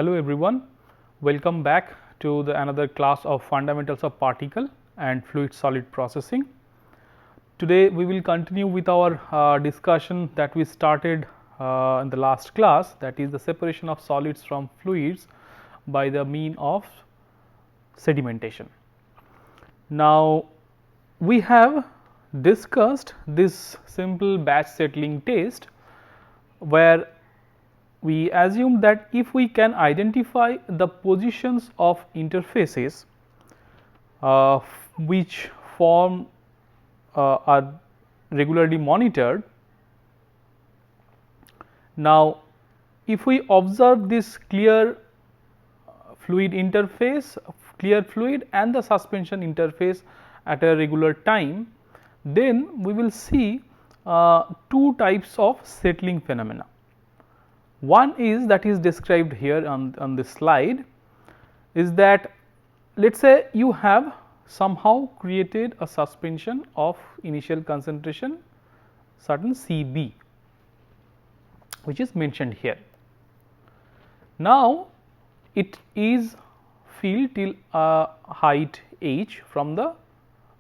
Hello everyone, welcome back to another class of fundamentals of particle and fluid solid processing. Today we will continue with our discussion that we started in the last class, that is the separation of solids from fluids by the mean of sedimentation. Now we have discussed this simple batch settling test where we assume that if we can identify the positions of interfaces which form are regularly monitored. Now, if we observe this clear fluid interface, clear fluid and the suspension interface at a regular time, then we will see two types of settling phenomena. One is that is described here on this slide, is that let us say you have somehow created a suspension of initial concentration certain Cb, which is mentioned here. Now, it is filled till a height h from the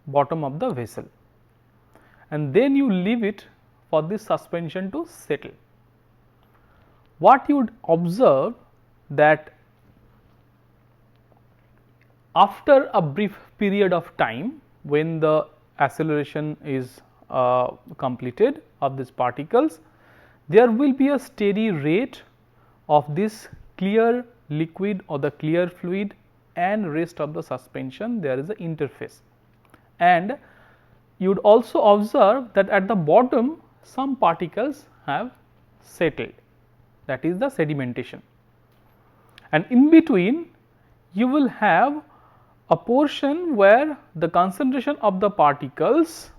bottom of the vessel, and then you leave it for this suspension to settle. What you would observe that after a brief period of time, when the acceleration is completed of these particles, there will be a steady rate of this clear liquid or the clear fluid and rest of the suspension. There is an interface, and you would also observe that at the bottom some particles have settled, that is the sedimentation, and in between you will have a portion where the concentration of the particles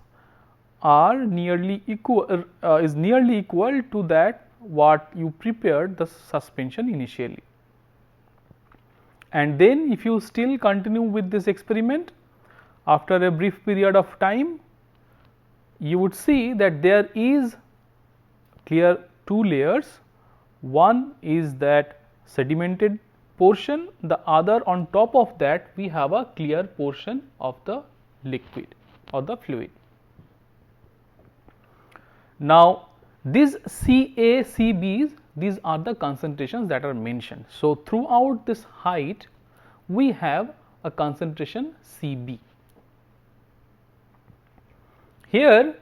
are nearly equal is nearly equal to that what you prepared the suspension initially. And then if you still continue with this experiment, after a brief period of time, you would see that there is clear two layers. One is that sedimented portion, the other on top of that we have a clear portion of the liquid or the fluid. Now, these Ca, Cb's, these are the concentrations that are mentioned. So, throughout this height we have a concentration Cb. Here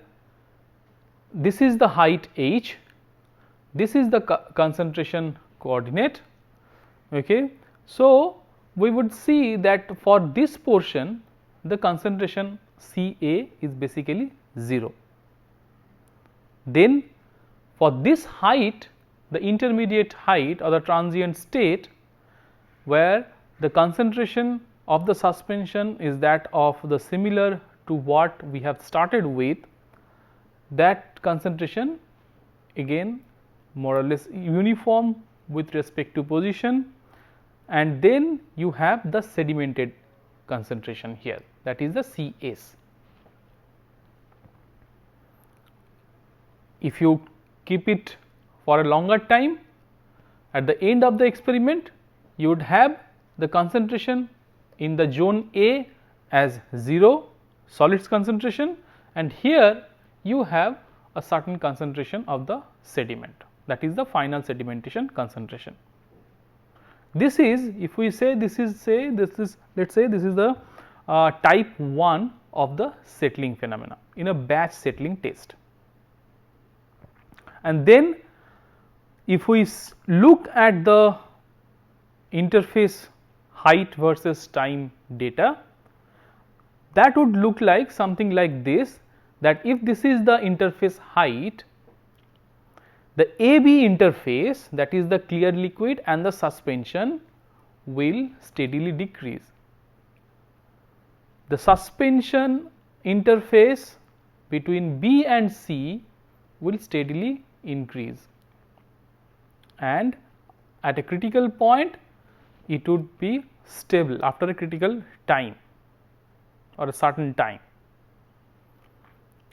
this is the height h, this is the concentration coordinate. Okay. So, we would see that for this portion the concentration Ca is basically 0. Then for this height, the intermediate height or the transient state, where the concentration of the suspension is that of the similar to what we have started with, that concentration again more or less uniform with respect to position, and then you have the sedimented concentration here, that is the Cs. If you keep it for a longer time, at the end of the experiment you would have the concentration in the zone A as 0 solids concentration, and here you have a certain concentration of the sediment, that is the final sedimentation concentration. This is, if we say this is let us say this is the type 1 of the settling phenomena in a batch settling test. And then if we look at the interface height versus time data, that would look like something like this, that if this is the interface height, the AB interface, that is the clear liquid and the suspension, will steadily decrease. The suspension interface between B and C will steadily increase, and at a critical point it would be stable after a critical time or a certain time,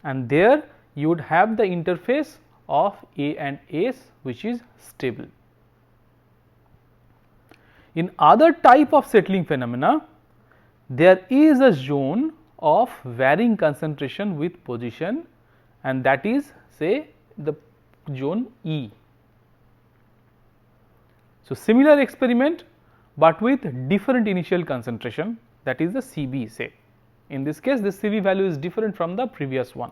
and there you would have the interface of A and S which is stable. In other type of settling phenomena, there is a zone of varying concentration with position, and that is say the zone E. So, similar experiment, but with different initial concentration, that is the Cb say. In this case, the Cv value is different from the previous one.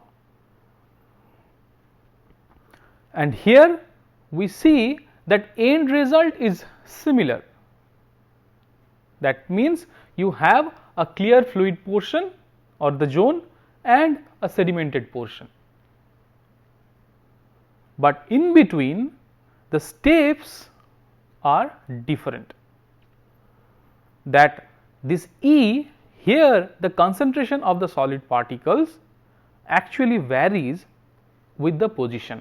And here we see that end result is similar. That means you have a clear fluid portion or the zone and a sedimented portion. But in between, the steps are different. That this E, here the concentration of the solid particles actually varies with the position,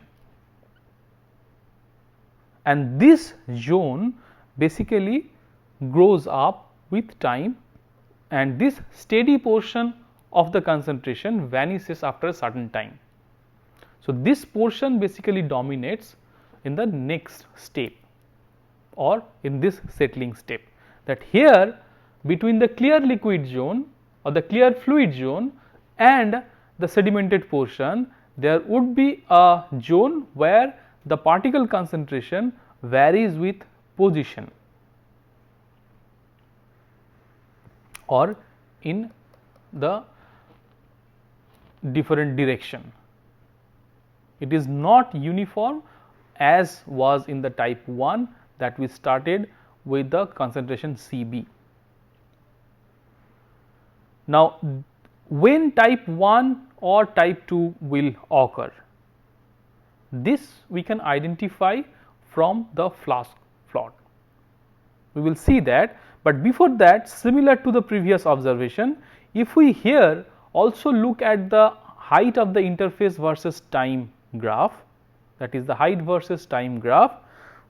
and this zone basically grows up with time, and this steady portion of the concentration vanishes after a certain time. So, this portion basically dominates in the next step or in this settling step, that here between the clear liquid zone or the clear fluid zone and the sedimented portion, there would be a zone where the particle concentration varies with position or in the different direction. It is not uniform as was in the type 1 that we started with the concentration Cb. Now, when type 1 or type 2 will occur, this we can identify from the flask plot. We will see that, but before that, similar to the previous observation, if we here also look at the height of the interface versus time graph, that is the height versus time graph,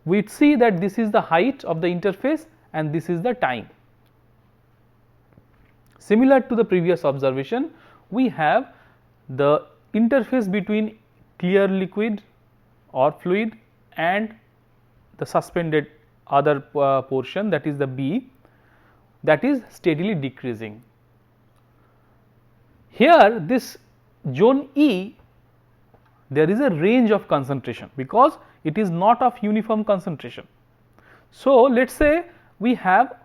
we see that this is the height of the interface and this is the time. Similar to the previous observation, we have the interface between clear liquid or fluid and the suspended other portion, that is the B, that is steadily decreasing. Here this zone E, there is a range of concentration because it is not of uniform concentration. So, let us say we have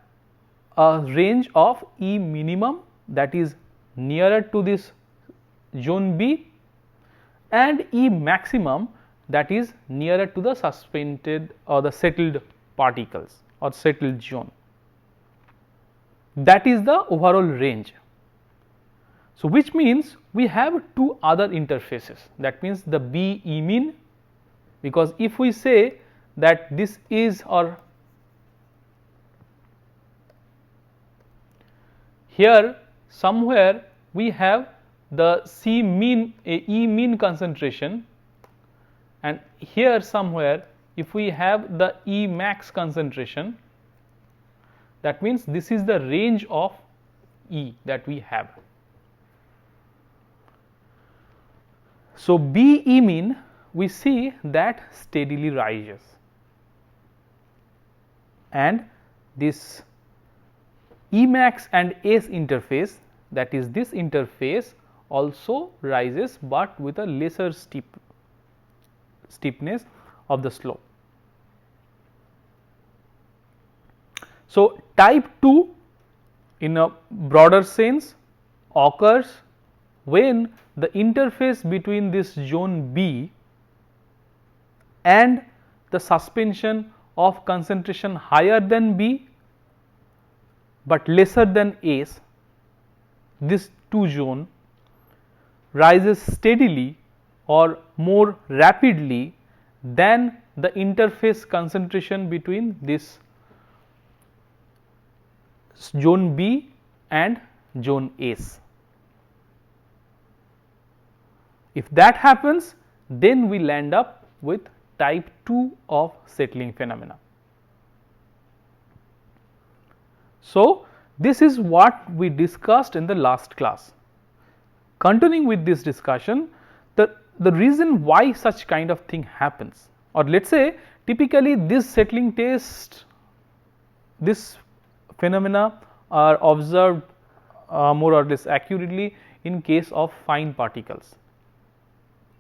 a range of E minimum, that is nearer to this zone B, and E maximum, that is nearer to the suspended or the settled particles or settled zone. That is the overall range. So, which means we have two other interfaces, that means the B E mean, because if we say that this is or here somewhere we have the C mean E mean concentration, and here somewhere if we have the E max concentration, that means this is the range of E that we have. So, B E mean we see that steadily rises, and this E max and S interface, that is this interface also rises, but with a lesser steepness of the slope. So, type 2 in a broader sense occurs when the interface between this zone B and the suspension of concentration higher than B but lesser than S, this two zone rises steadily or more rapidly than the interface concentration between this zone B and zone S. If that happens, then we land up with type 2 of settling phenomena. So, this is what we discussed in the last class. Continuing with this discussion, the reason why such kind of thing happens, or let us say typically this settling test, this phenomena are observed more or less accurately in case of fine particles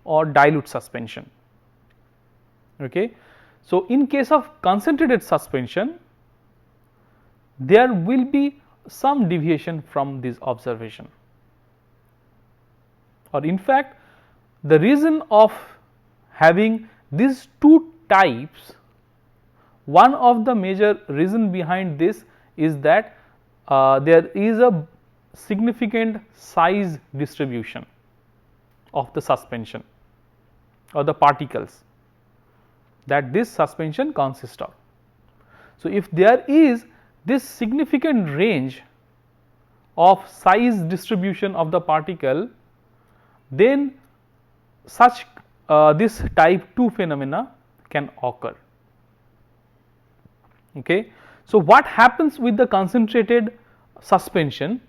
or dilute suspension. Okay. So, in case of concentrated suspension, there will be some deviation from this observation, or in fact the reason of having these two types, one of the major reason behind this is that there is a significant size distribution of the suspension or the particles that this suspension consists of. So, if there is this significant range of size distribution of the particle, then such this type 2 phenomena can occur. Okay. So, what happens with the concentrated suspension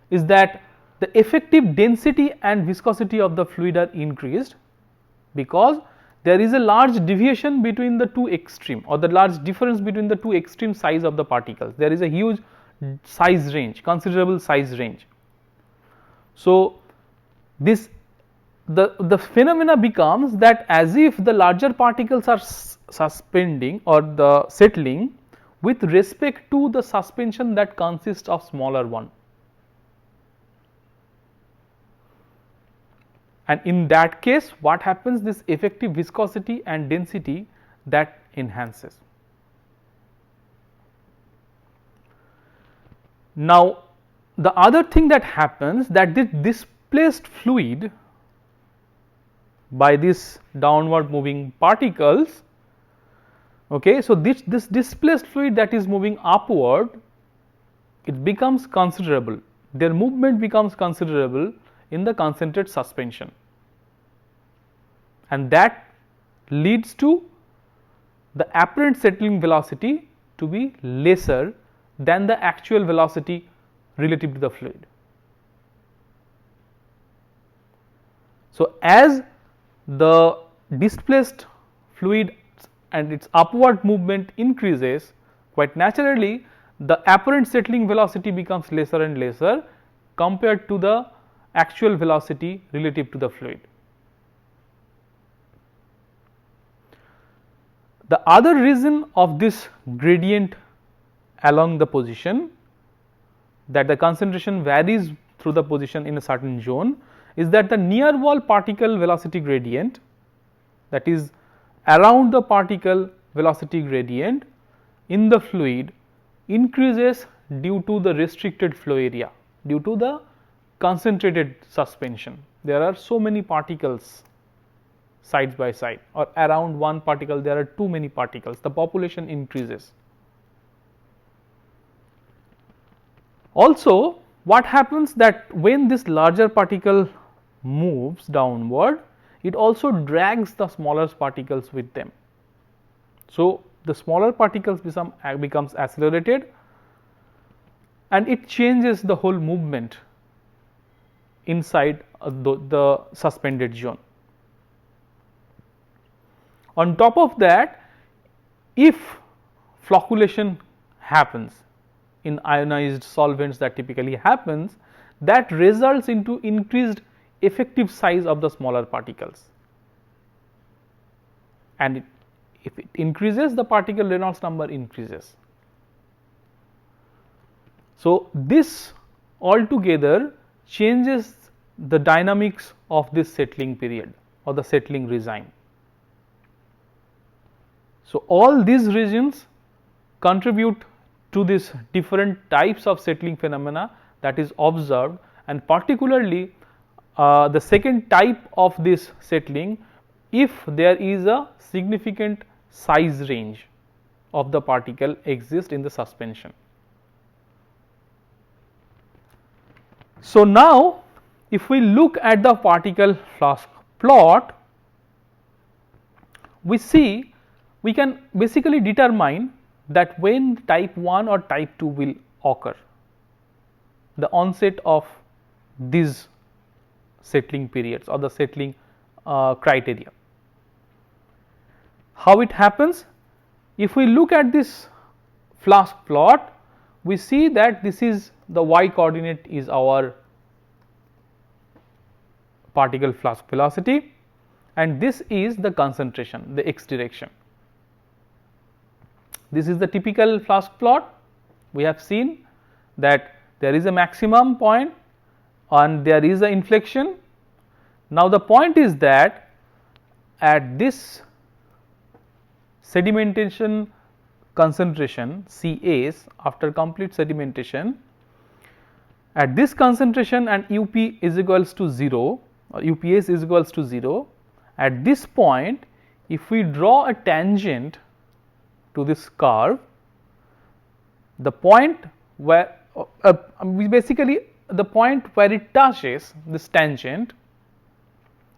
is that the effective density and viscosity of the fluid are increased, because there is a large deviation between the two extreme, or the large difference between the two extreme size of the particles. There is a huge size range, considerable size range. So, this the phenomena becomes that as if the larger particles are suspending or the settling with respect to the suspension that consists of smaller one. And in that case, what happens, this effective viscosity and density that enhances. Now, the other thing that happens, that this displaced fluid by this downward moving particles, okay, so this displaced fluid that is moving upward, it becomes considerable, their movement becomes considerable in the concentrated suspension, and that leads to the apparent settling velocity to be lesser than the actual velocity relative to the fluid. So, as the displaced fluid and its upward movement increases, quite naturally the apparent settling velocity becomes lesser and lesser compared to the actual velocity relative to the fluid. The other reason of this gradient along the position, that the concentration varies through the position in a certain zone, is that the near wall particle velocity gradient, that is around the particle velocity gradient in the fluid, increases due to the restricted flow area, due to the concentrated suspension. There are so many particles side by side, or around one particle there are too many particles, the population increases. Also, what happens that when this larger particle moves downward, it also drags the smaller particles with them. So, the smaller particles becomes accelerated, and it changes the whole movement inside the suspended zone. On top of that, if flocculation happens in ionized solvents, that typically happens, that results into increased effective size of the smaller particles, and if it increases, the particle Reynolds number increases. So, this altogether changes the dynamics of this settling period or the settling regime. So, all these regions contribute to these different types of settling phenomena that is observed, and particularly the second type of this settling, if there is a significant size range of the particle exists in the suspension. So, now if we look at the particle flask plot, we see we can basically determine that when type 1 or type 2 will occur, the onset of these settling periods or the settling criteria. How it happens? If we look at this flask plot, we see that this is the y coordinate is our particle flask velocity, and this is the concentration, the x direction. This is the typical flask plot. We have seen that there is a maximum point and there is an inflection. Now, the point is that at this sedimentation concentration Cas, after complete sedimentation, at this concentration and Up is equals to 0 or Ups is equals to 0, at this point if we draw a tangent to this curve, the point where basically the point where it touches this tangent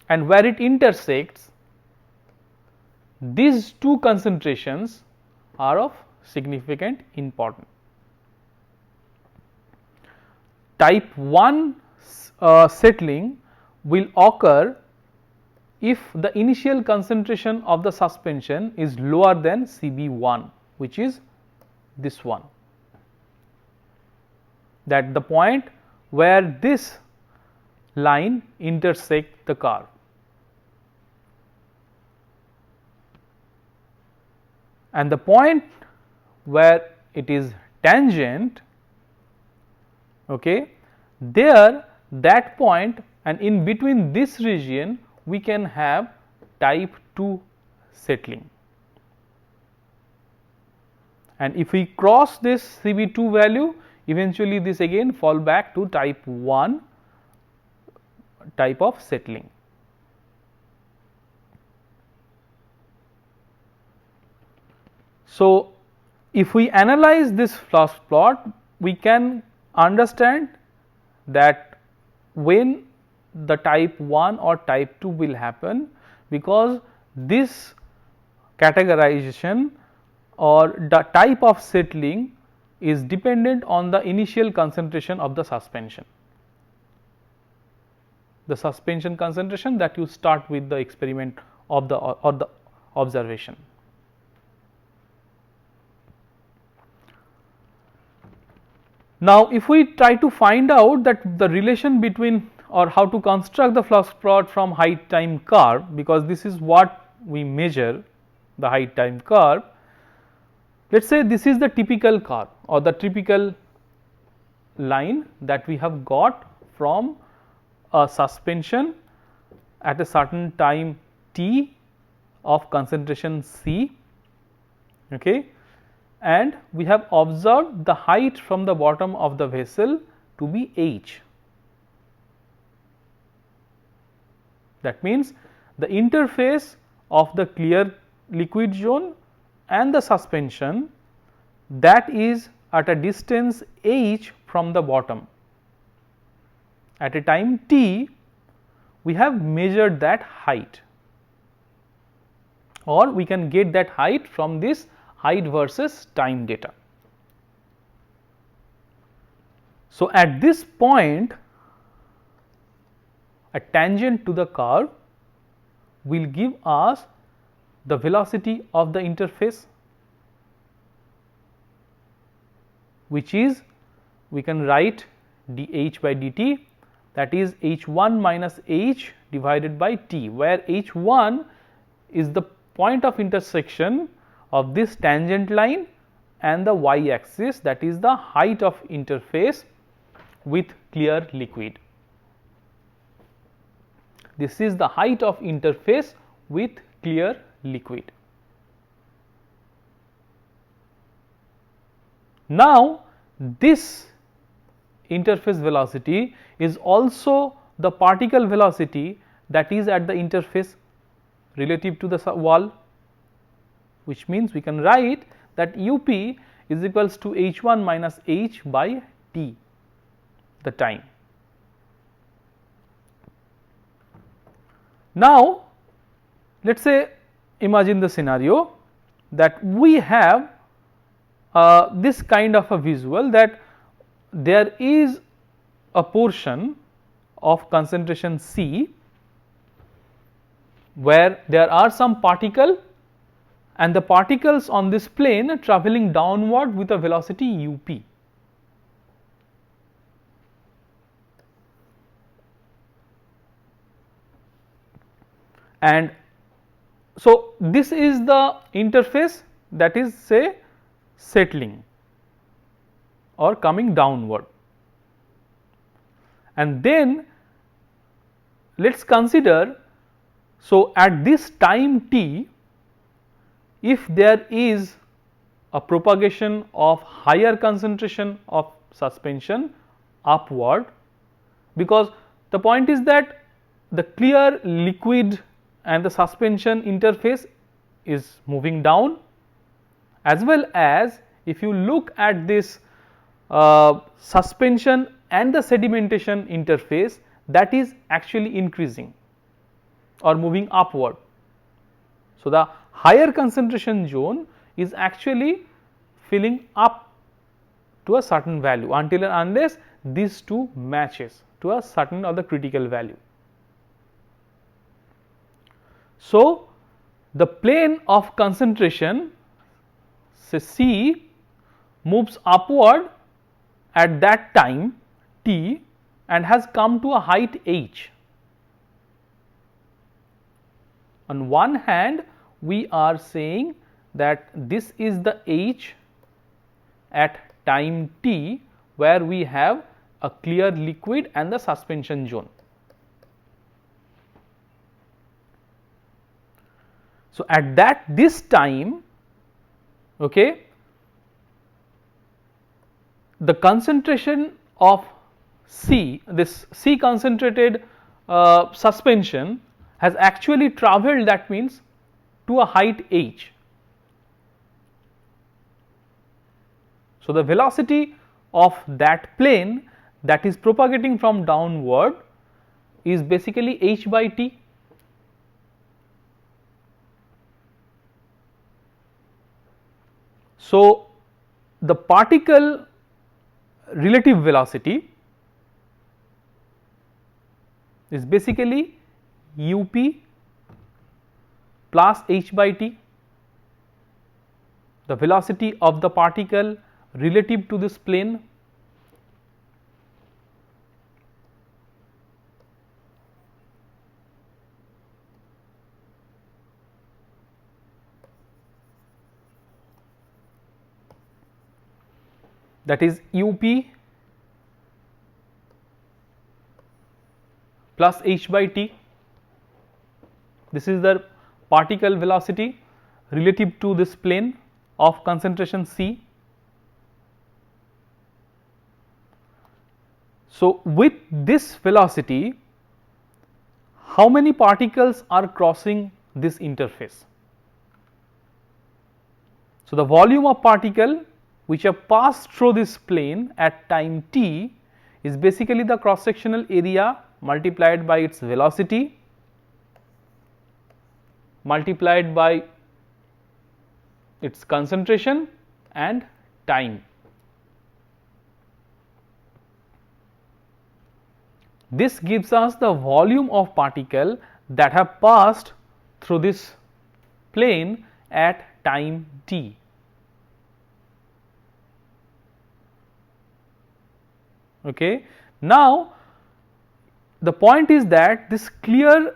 and where it intersects, these two concentrations are of significant importance. Type 1 settling will occur if the initial concentration of the suspension is lower than Cb1, which is this one, that the point where this line intersects the curve. And the point where it is tangent, okay, there that point, and in between this region we can have type 2 settling, and if we cross this Cb2 value, eventually this again fall back to type 1 type of settling. So, if we analyze this flask plot, we can understand that when the type 1 or type 2 will happen, because this categorization or the type of settling is dependent on the initial concentration of the suspension, the suspension concentration that you start with the experiment of the or the observation. Now, if we try to find out that the relation between or how to construct the flask plot from height time curve, because this is what we measure, the height time curve. Let us say this is the typical curve or the typical line that we have got from a suspension at a certain time t of concentration C, okay, and we have observed the height from the bottom of the vessel to be h. That means the interface of the clear liquid zone and the suspension, that is at a distance h from the bottom. At a time t, we have measured that height, or we can get that height from this height versus time data. So, at this point, a tangent to the curve will give us the velocity of the interface, which is, we can write dh by dt, that is h1 minus h divided by t, where h1 is the point of intersection of this tangent line and the y axis, that is the height of interface with clear liquid. This is the height of interface with clear liquid. Now, this interface velocity is also the particle velocity that is at the interface relative to the wall, which means we can write that up is equals to h1 minus h by t, the time. Now, let us say, imagine the scenario that we have this kind of a visual, that there is a portion of concentration C where there are some particle, and the particles on this plane are travelling downward with a velocity up. and so this is the interface that is say settling or coming downward. And then let us consider, so at this time t, if there is a propagation of higher concentration of suspension upward, because the point is that the clear liquid and the suspension interface is moving down, as well as if you look at this suspension and the sedimentation interface, that is actually increasing or moving upward. So, the higher concentration zone is actually filling up to a certain value until and unless these two matches to a certain or the critical value. So, the plane of concentration say C moves upward at that time t and has come to a height h. On one hand, we are saying that this is the h at time t where we have a clear liquid and the suspension zone. So, at this time, okay, the concentration of C, this C concentrated suspension has actually travelled, that means to a height h. So, the velocity of that plane that is propagating from downward is basically h by t. So, the particle relative velocity is basically u p plus h by t, the velocity of the particle relative to this plane. That is u p plus h by t. This is the particle velocity relative to this plane of concentration C. So, with this velocity, how many particles are crossing this interface? So, the volume of particle which have passed through this plane at time t is basically the cross sectional area multiplied by its velocity multiplied by its concentration and time. This gives us the volume of particle that have passed through this plane at time t. Okay. Now, the point is that this clear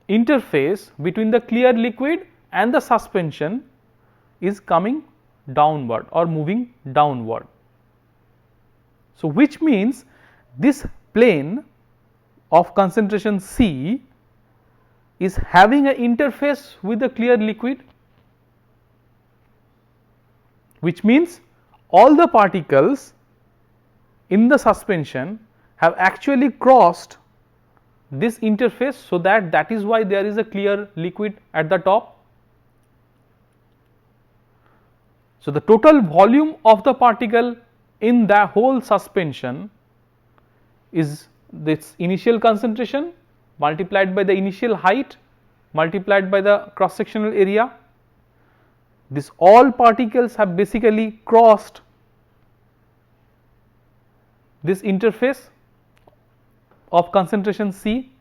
interface between the clear liquid and the suspension is coming downward or moving downward. So, which means this plane of concentration C is having an interface with the clear liquid, which means all the particles in the suspension have actually crossed this interface. So, that is why there is a clear liquid at the top. So, the total volume of the particle in the whole suspension is this initial concentration multiplied by the initial height multiplied by the cross sectional area. This all particles have basically crossed this interface of concentration C.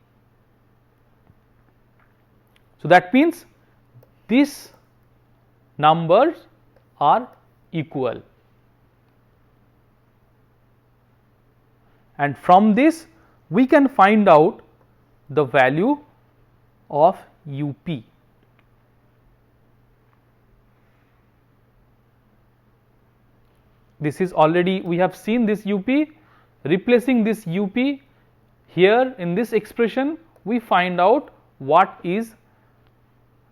So, that means these numbers are equal, and from this we can find out the value of UP. This is already, we have seen this UP. Replacing this UP here in this expression, we find out what is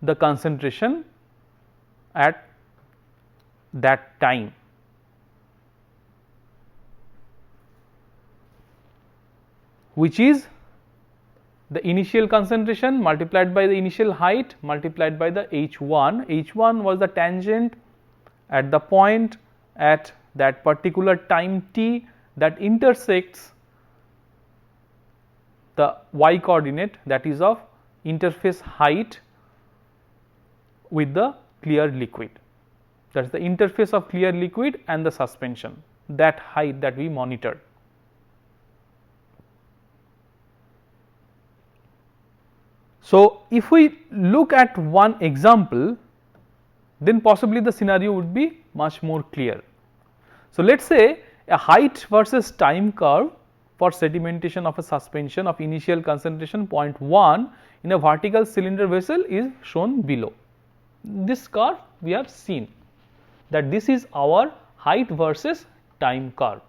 the concentration at that time. Which is the initial concentration multiplied by the initial height multiplied by the h1. H1 was the tangent at the point at that particular time t that intersects the y coordinate, that is of interface height with the clear liquid. That is the interface of clear liquid and the suspension, that height that we monitored. So, if we look at one example, then possibly the scenario would be much more clear. So, let us say a height versus time curve for sedimentation of a suspension of initial concentration 0.1 in a vertical cylinder vessel is shown below. This curve we have seen that this is our height versus time curve.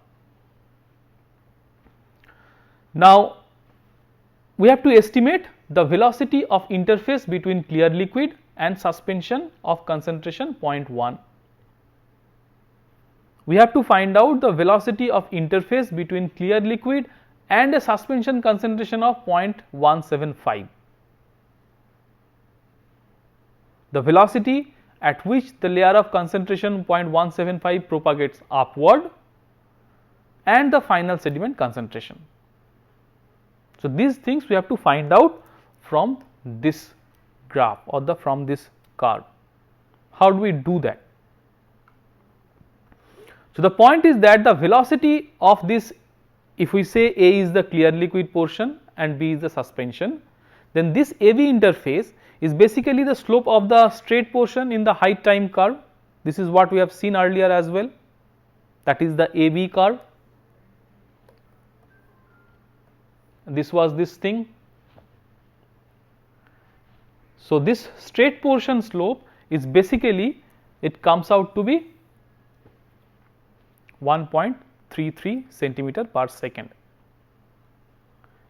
Now, we have to estimate the velocity of interface between clear liquid and suspension of concentration 0.1. We have to find out the velocity of interface between clear liquid and a suspension concentration of 0.175. The velocity at which the layer of concentration 0.175 propagates upward and the final sediment concentration. So, these things we have to find out from this graph or from this curve. How do we do that? So, the point is that the velocity of this, if we say A is the clear liquid portion and B is the suspension, then this AB interface is basically the slope of the straight portion in the height time curve. This is what we have seen earlier as well, that is the AB curve. This was this thing. So, this straight portion slope is basically, it comes out to be 1.33 centimeter per second.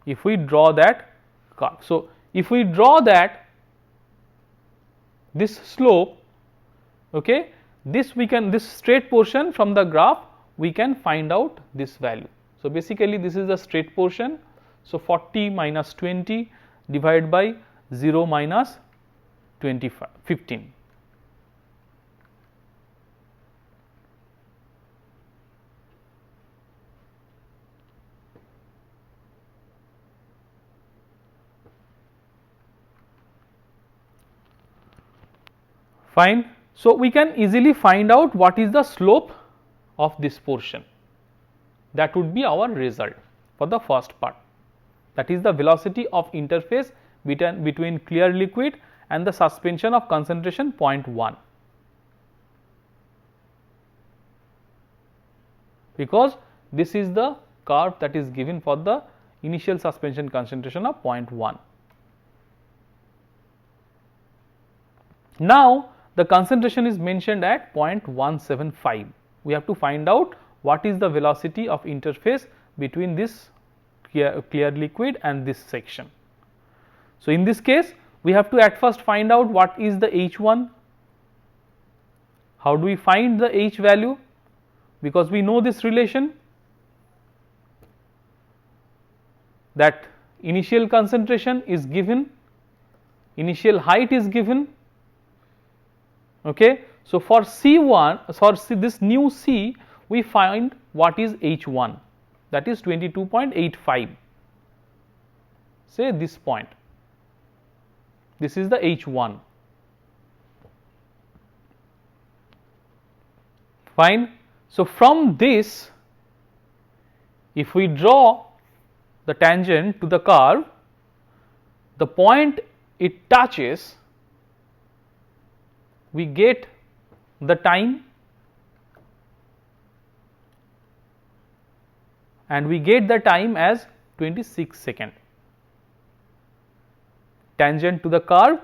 If we draw that curve. So, if we draw that this slope, okay, this straight portion from the graph we can find out this value. So, basically this is the straight portion. So, 40 minus 20 divided by 0 minus 15. Fine. So, we can easily find out what is the slope of this portion. That would be our result for the first part, that is the velocity of interface between clear liquid and the suspension of concentration 0.1, because this is the curve that is given for the initial suspension concentration of 0.1. Now, the concentration is mentioned at 0.175. We have to find out what is the velocity of interface between this clear liquid and this section. So, in this case we have to at first find out what is the H1. How do we find the H value? Because we know this relation, that initial concentration is given, initial height is given. Okay. So, for C1, for this new C, we find what is H1, that is 22.85, say this point, this is the H1. Fine. So, from this, if we draw the tangent to the curve, the point it touches, we get the time and we get the time as 26 seconds. tangent to the curve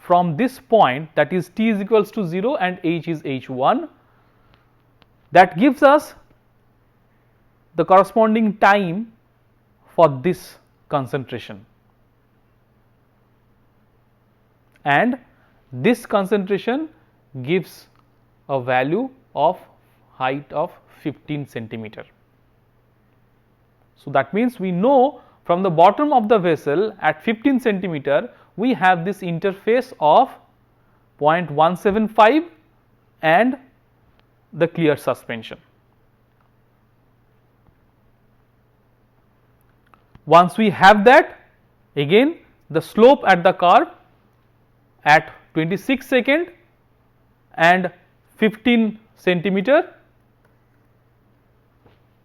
from this point, that is t is equals to 0 and h is h1. That gives us the corresponding time for this concentration, and this concentration gives a value of height of 15 centimeter. So that means we know from the bottom of the vessel at 15 centimeter we have this interface of 0.175 and the clear suspension. Once we have that, again the slope at the curve at 26 second and 15 centimeter,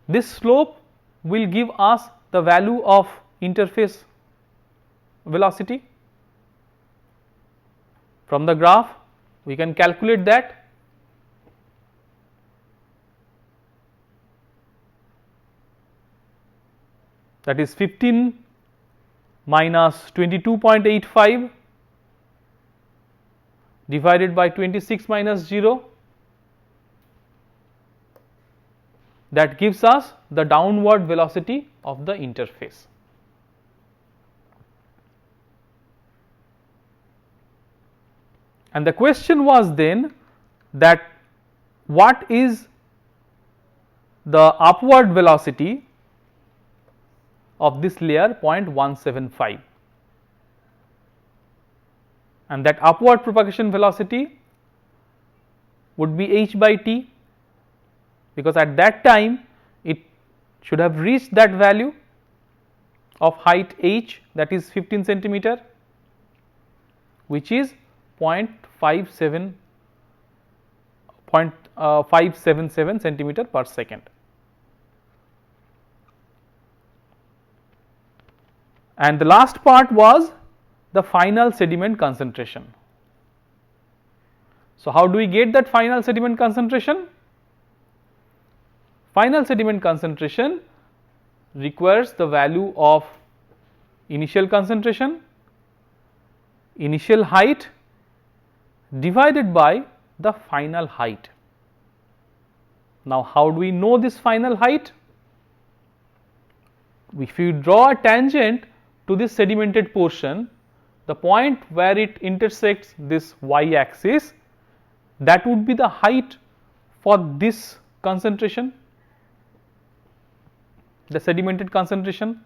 this slope will give us the value of interface velocity. From the graph we can calculate that. That is 15 minus 22.85 divided by 26 minus 0, that gives us the downward velocity of the interface. And the question was then that what is the upward velocity of this layer, 0.175, and that upward propagation velocity would be h by t, because at that time it should have reached that value of height h, that is 15 centimeter, which is 0.577 centimeter per second. And the last part was the final sediment concentration. So how do we get that final sediment concentration? Final sediment concentration requires the value of initial concentration, initial height divided by the final height. Now how do we know this final height? If you draw a tangent to this sedimented portion, the point where it intersects this y axis, that would be the height for this concentration, the sedimented concentration.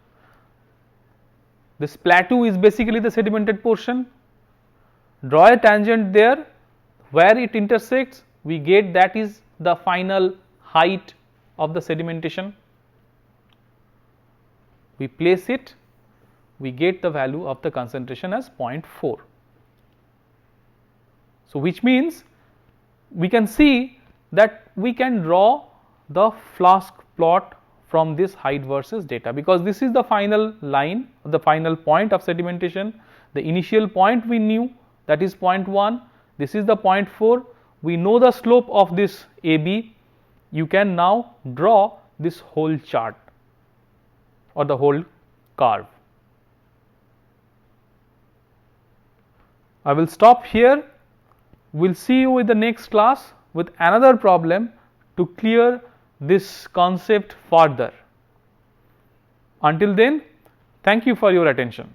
This plateau is basically the sedimented portion. Draw a tangent there, where it intersects we get that is the final height of the sedimentation. We place it, we get the value of the concentration as 0.4. So which means we can see that we can draw the flask plot from this height versus data, because this is the final line, the final point of sedimentation. The initial point we knew, that is 0.1, this is the 0.4, we know the slope of this AB. You can now draw this whole chart or the whole curve. I will stop here. We will see you in the next class with another problem to clear this concept further. Until then, thank you for your attention.